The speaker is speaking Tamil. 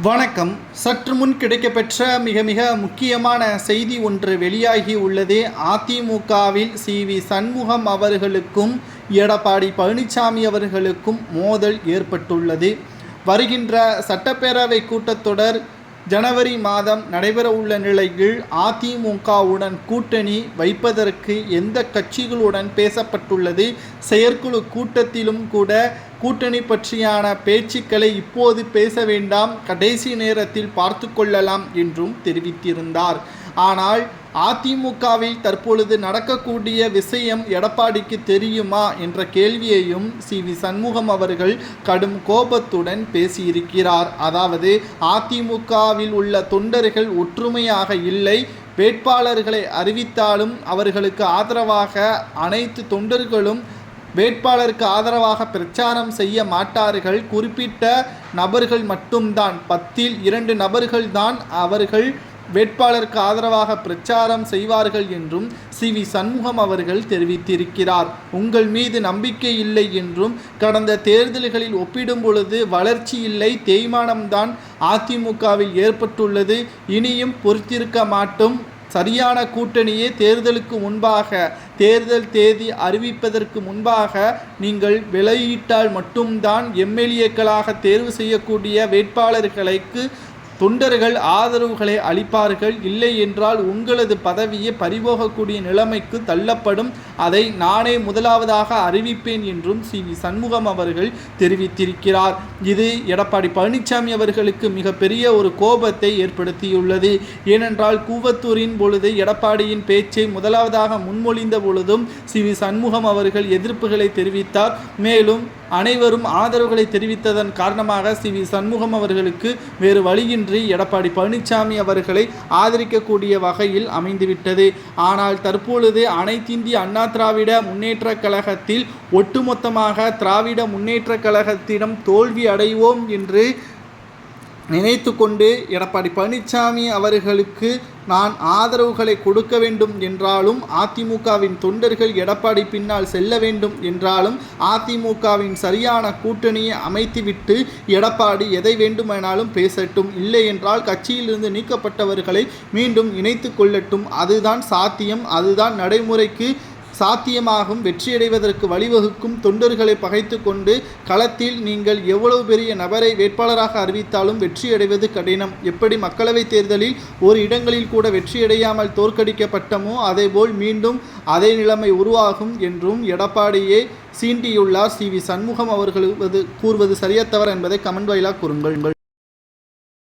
வணக்கம். சற்று முன் கிடைக்கப்பெற்ற மிக முக்கியமான செய்தி ஒன்று வெளியாகி உள்ளது. அதிமுகவில் சி.வி. சண்முகம் அவர்களுக்கும் எடப்பாடி பழனிசாமி அவர்களுக்கும் மோதல் ஏற்பட்டுள்ளது. வருகின்ற சட்டப்பேரவை கூட்டத்தொடர் ஜனவரி மாதம் நடைபெறவுள்ள நிலையில் அதிமுகவுடன் கூட்டணி வைப்பதற்கு எந்த கட்சிகளுடன் பேசப்பட்டுள்ளது. செயற்குழு கூட்டத்திலும் கூட கூட்டணி பற்றியான பேச்சுக்களை இப்போது பேச வேண்டாம், கடைசி நேரத்தில் பார்த்து கொள்ளலாம் என்றும் தெரிவித்திருந்தார். ஆனால் அதிமுகவில் தற்பொழுது நடக்கக்கூடிய விஷயம் எடப்பாடிக்கு தெரியுமா என்ற கேள்வியையும் சி.வி. சண்முகம் அவர்கள் கடும் கோபத்துடன் பேசியிருக்கிறார். அதாவது அதிமுகவில் உள்ள தொண்டர்கள் ஒற்றுமையாக இல்லை, வேட்பாளர்களை அறிவித்தாலும் அவர்களுக்கு ஆதரவாக அனைத்து தொண்டர்களும் வேட்பாளருக்கு ஆதரவாக பிரச்சாரம் செய்ய மாட்டார்கள். குறிப்பிட்ட நபர்கள் மட்டும்தான், 10ல் 2 நபர்கள்தான் அவர்கள் வேட்பாளருக்கு ஆதரவாக பிரச்சாரம் செய்வார்கள் என்றும் சி.வி. சண்முகம் அவர்கள் தெரிவித்திருக்கிறார். உங்கள் மீது நம்பிக்கை இல்லை என்றும், கடந்த தேர்தல்களில் ஒப்பிடும் பொழுது வளர்ச்சி இல்லை, தேய்மானம்தான் அதிமுகவில் ஏற்பட்டுள்ளது, இனியும் பொறுத்திருக்க மாட்டோம், சரியான கூட்டணியே தேர்தலுக்கு முன்பாக, தேர்தல் தேதி அறிவிப்பதற்கு முன்பாக நீங்கள் வெளியிட்டால் மட்டும்தான் எம்எல்ஏக்களாக தேர்வு செய்யக்கூடிய வேட்பாளர்களுக்கு தொண்டர்கள் ஆதரவுகளை அளிப்பார்கள், இல்லை என்றால் உங்களது பதவியை பறிபோகக்கூடிய நிலைமைக்கு தள்ளப்படும், அதை நானே முதலாவதாக அறிவிப்பேன் என்றும் சி.வி. சண்முகம் அவர்கள் தெரிவித்திருக்கிறார். இது எடப்பாடி பழனிசாமி அவர்களுக்கு மிகப்பெரிய ஒரு கோபத்தை ஏற்படுத்தியுள்ளது. ஏனென்றால் கூவத்தூரின் பொழுது எடப்பாடியின் பேச்சை முதலாவதாக முன்மொழிந்த பொழுதும் சி.வி. சண்முகம் அவர்கள் எதிர்ப்புகளை தெரிவித்தார். மேலும் அனைவரும் ஆதரவுகளை தெரிவித்ததன் காரணமாக சி.வி. சண்முகம் அவர்களுக்கு வேறு வழியின்றி எடப்பாடி பழனிசாமி அவர்களை ஆதரிக்கக்கூடிய வகையில் அமைந்துவிட்டது. ஆனால் தற்பொழுது அனைத்திந்திய அண்ணா திராவிட முன்னேற்ற கழகத்தில் ஒட்டுமொத்தமாக திராவிட முன்னேற்ற கழகத்திடம் தோல்வி அடைவோம் என்று நினைத்து கொண்டு எடப்பாடி பழனிசாமி அவர்களுக்கு நான் ஆதரவுகளை கொடுக்க வேண்டும் என்றாலும், அதிமுகவின் தொண்டர்கள் எடப்பாடி பின்னால் செல்ல வேண்டும் என்றாலும், அதிமுகவின் சரியான கூட்டணியை அமைத்துவிட்டு எடப்பாடி எதை வேண்டுமானாலும் பேசட்டும், இல்லை என்றால் கட்சியிலிருந்து நீக்கப்பட்டவர்களை மீண்டும் இணைத்து கொள்ளட்டும், அதுதான் சாத்தியம், அதுதான் நடைமுறைக்கு சாத்தியமாகும், வெற்றியடைவதற்கு வழிவகுக்கும். தொண்டர்களை பகைத்து கொண்டு களத்தில் நீங்கள் எவ்வளவு பெரிய நபரை வேட்பாளராக அறிவித்தாலும் வெற்றியடைவது கடினம். எப்படி மக்களவைத் தேர்தலில் ஒரு இடங்களில் கூட வெற்றியடையாமல் தோற்கடிக்கப்பட்டமோ அதேபோல் மீண்டும் அதே நிலைமை உருவாகும் என்றும் எடப்பாடியை சீண்டியுள்ளார் சி.வி. சண்முகம் அவர்கள் கூறுவது சரியா தவறு என்பதை கமெண்ட் வாயிலாக கூறுங்கள்.